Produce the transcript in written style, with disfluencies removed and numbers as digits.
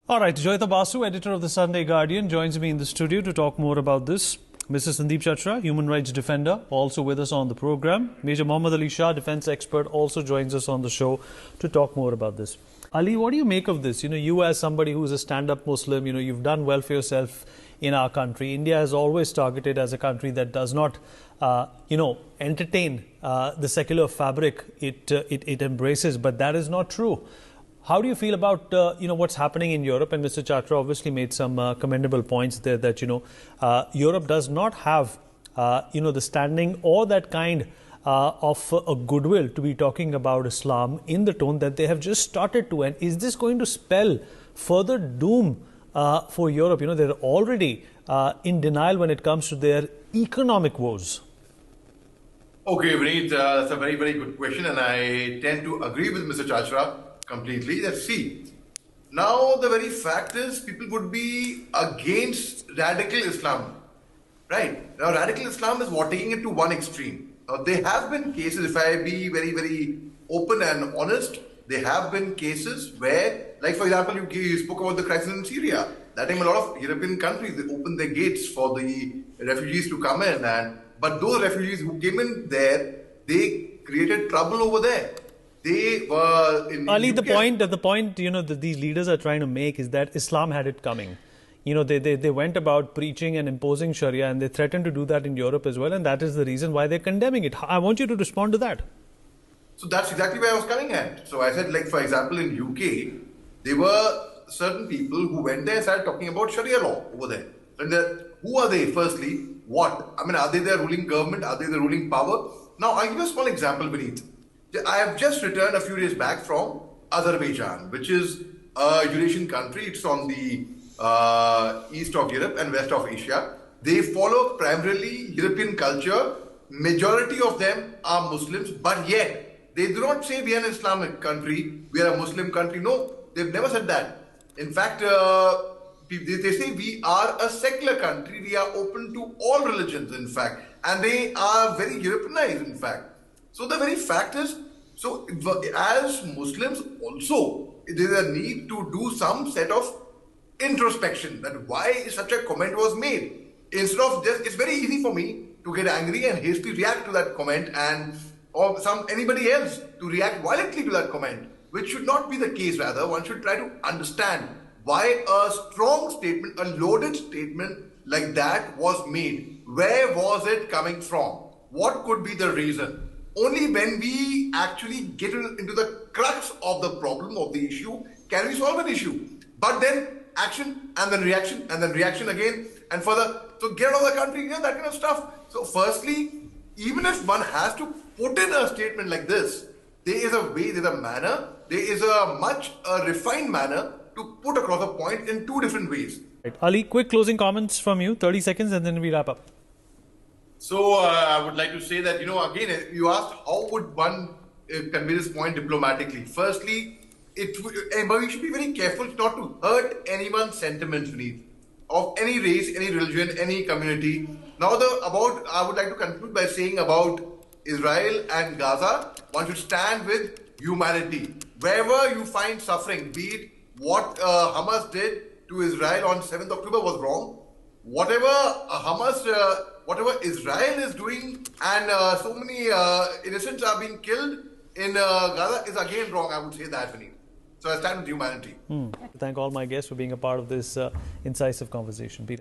All right, Joyita Basu, editor of the Sunday Guardian, joins me in the studio to talk more about this. Mr. Sandeep Chatra, human rights defender, also with us on the program. Major Mohammed Ali Shah, defense expert, also joins us on the show to talk more about this. Ali, what do you make of this? You as somebody who is a stand-up Muslim, you've done well for yourself in our country. India is always targeted as a country that does not, entertain the secular fabric it embraces, but that is not true. How do you feel about what's happening in Europe? And Mr. Chatra obviously made some commendable points there that Europe does not have the standing or that kind of a goodwill to be talking about Islam in the tone that they have just started to. And is this going to spell further doom for Europe? They're already in denial when it comes to their economic woes. Okay, Vineet, that's a very, very good question, and I tend to agree with Mr. Chachra completely. Let's see. Now, the very fact is, people would be against radical Islam, right? Now, radical Islam is what, taking it to one extreme. Now, there have been cases, if I be very, very open and honest, there have been cases where, like for example, you spoke about the crisis in Syria. That time, a lot of European countries, they opened their gates for the refugees to come in, but those refugees who came in there, they created trouble over there. They were in Ali, the point that these leaders are trying to make is that Islam had it coming. They went about preaching and imposing Sharia, and they threatened to do that in Europe as well, and that is the reason why they're condemning it. I want you to respond to that. So that's exactly where I was coming at. So I said, like, for example, in UK, there were certain people who went there and started talking about Sharia law over there. And who are they, firstly? What? I mean, are they the ruling government? Are they the ruling power? Now, I'll give you a small example, Vineet. I have just returned a few days back from Azerbaijan, which is a Eurasian country. It's on the east of Europe and west of Asia. They follow primarily European culture. Majority of them are Muslims, but yet they do not say we are an Islamic country, we are a Muslim country. No, they've never said that. In fact, they say we are a secular country, we are open to all religions, in fact, and they are very Europeanized, in fact. So the very fact is, so as Muslims also, there is a need to do some set of introspection that why such a comment was made. Instead of just, it's very easy for me to get angry and hastily react to that comment, or anybody else to react violently to that comment, which should not be the case. Rather, one should try to understand why a strong statement, a loaded statement like that was made. Where was it coming from? What could be the reason? Only when we actually get into the crux of the problem, of the issue, can we solve an issue. But then action, and then reaction again, and further. So get out of the country, that kind of stuff. So firstly, even if one has to put in a statement like this, there is a way, there's a manner, there is a much refined manner to put across a point in two different ways. Right. Ali, quick closing comments from you, 30 seconds, and then we wrap up. So I would like to say that, again, you asked how would one convey this point diplomatically. Firstly, but we should be very careful not to hurt anyone's sentiments, of any race, any religion, any community. Now, I would like to conclude by saying about Israel and Gaza, one should stand with humanity. Wherever you find suffering, be it what Hamas did to Israel on 7th October was wrong. Whatever Israel is doing, and so many innocents are being killed in Gaza is again wrong, I would say that, Vineet. So I stand with humanity. Thank all my guests for being a part of this incisive conversation. Peter.